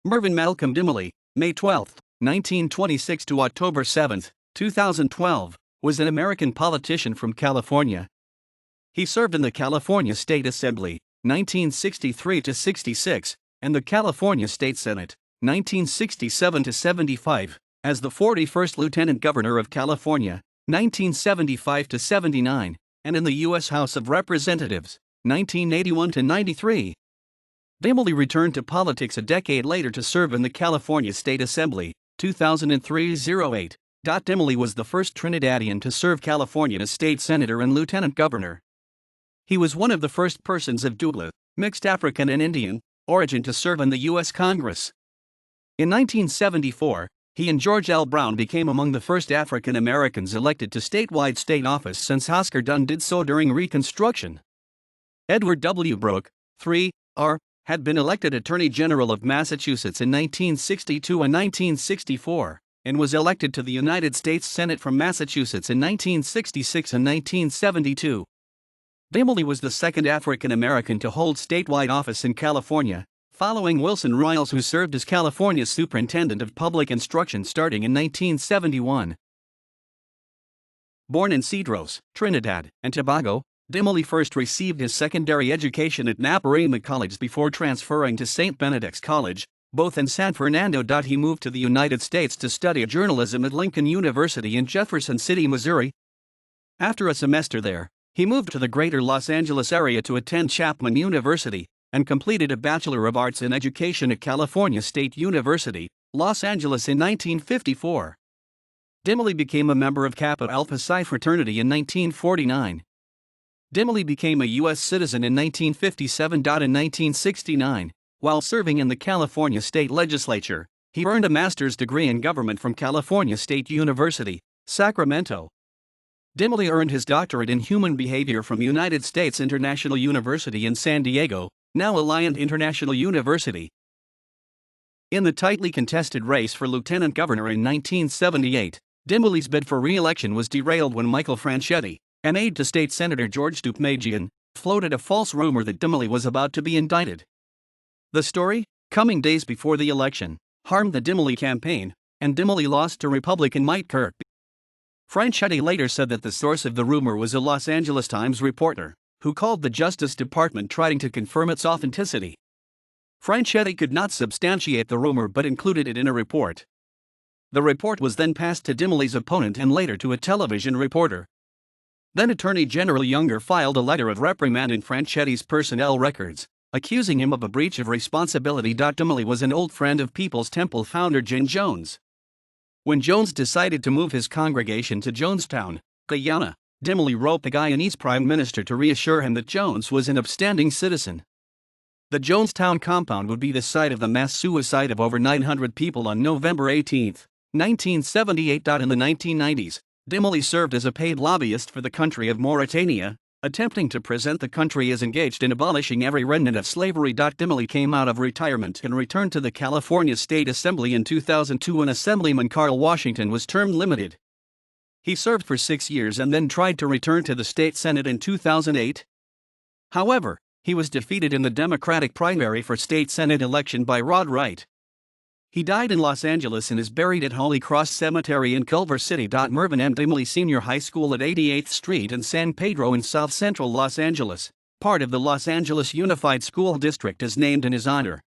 Mervyn Malcolm Dymally, May 12, 1926 to October 7, 2012, was an American politician from California. He served in the California State Assembly, 1963 to 66, and the California State Senate, 1967 to 75, as the 41st Lieutenant Governor of California, 1975 to 79, and in the U.S. House of Representatives, 1981 to 93. Dymally returned to politics a decade later to serve in the California State Assembly, 2003-08. Dymally was the first Trinidadian to serve California as state senator and lieutenant governor. He was one of the first persons of Dougla, mixed African and Indian, origin to serve in the U.S. Congress. In 1974, he and George L. Brown became among the first African Americans elected to statewide state office since Oscar Dunn did so during Reconstruction. Edward W. Brooke, 3R, had been elected Attorney General of Massachusetts in 1962 and 1964, and was elected to the United States Senate from Massachusetts in 1966 and 1972. Dymally was the second African American to hold statewide office in California, following Wilson Riles, who served as California's Superintendent of Public Instruction starting in 1971. Born in Cedros, Trinidad and Tobago, Dymally first received his secondary education at Naparima College before transferring to St. Benedict's College, both in San Fernando. He moved to the United States to study journalism at Lincoln University in Jefferson City, Missouri. After a semester there, he moved to the greater Los Angeles area to attend Chapman University, and completed a Bachelor of Arts in Education at California State University, Los Angeles in 1954. Dymally became a member of Kappa Alpha Psi fraternity in 1949. Dymally became a U.S. citizen in 1957. In 1969, while serving in the California State Legislature, he earned a master's degree in government from California State University, Sacramento. Dymally earned his doctorate in human behavior from United States International University in San Diego, now Alliant International University. In the tightly contested race for lieutenant governor in 1978, Dymaly's bid for re-election was derailed when Michael Franchetti, an aide to State Senator George Deukmejian, floated a false rumor that Dymally was about to be indicted. The story, coming days before the election, harmed the Dymally campaign, and Dymally lost to Republican Mike Kirby. Franchetti later said that the source of the rumor was a Los Angeles Times reporter, who called the Justice Department trying to confirm its authenticity. Franchetti could not substantiate the rumor but included it in a report. The report was then passed to Dymaly's opponent and later to a television reporter. Then Attorney General Younger filed a letter of reprimand in Franchetti's personnel records, accusing him of a breach of responsibility. Dymally was an old friend of People's Temple founder Jim Jones. When Jones decided to move his congregation to Jonestown, Guyana, Dymally wrote the Guyanese Prime Minister to reassure him that Jones was an upstanding citizen. The Jonestown compound would be the site of the mass suicide of over 900 people on November 18, 1978. In the 1990s, Dymally served as a paid lobbyist for the country of Mauritania, attempting to present the country as engaged in abolishing every remnant of slavery. Dymally came out of retirement and returned to the California State Assembly in 2002 when Assemblyman Carl Washington was term limited. He served for 6 years and then tried to return to the state Senate in 2008. However, he was defeated in the Democratic primary for state Senate election by Rod Wright. He died in Los Angeles and is buried at Holy Cross Cemetery in Culver City. Mervyn M. Dymally Senior High School at 88th Street and San Pedro in South Central Los Angeles, part of the Los Angeles Unified School District, is named in his honor.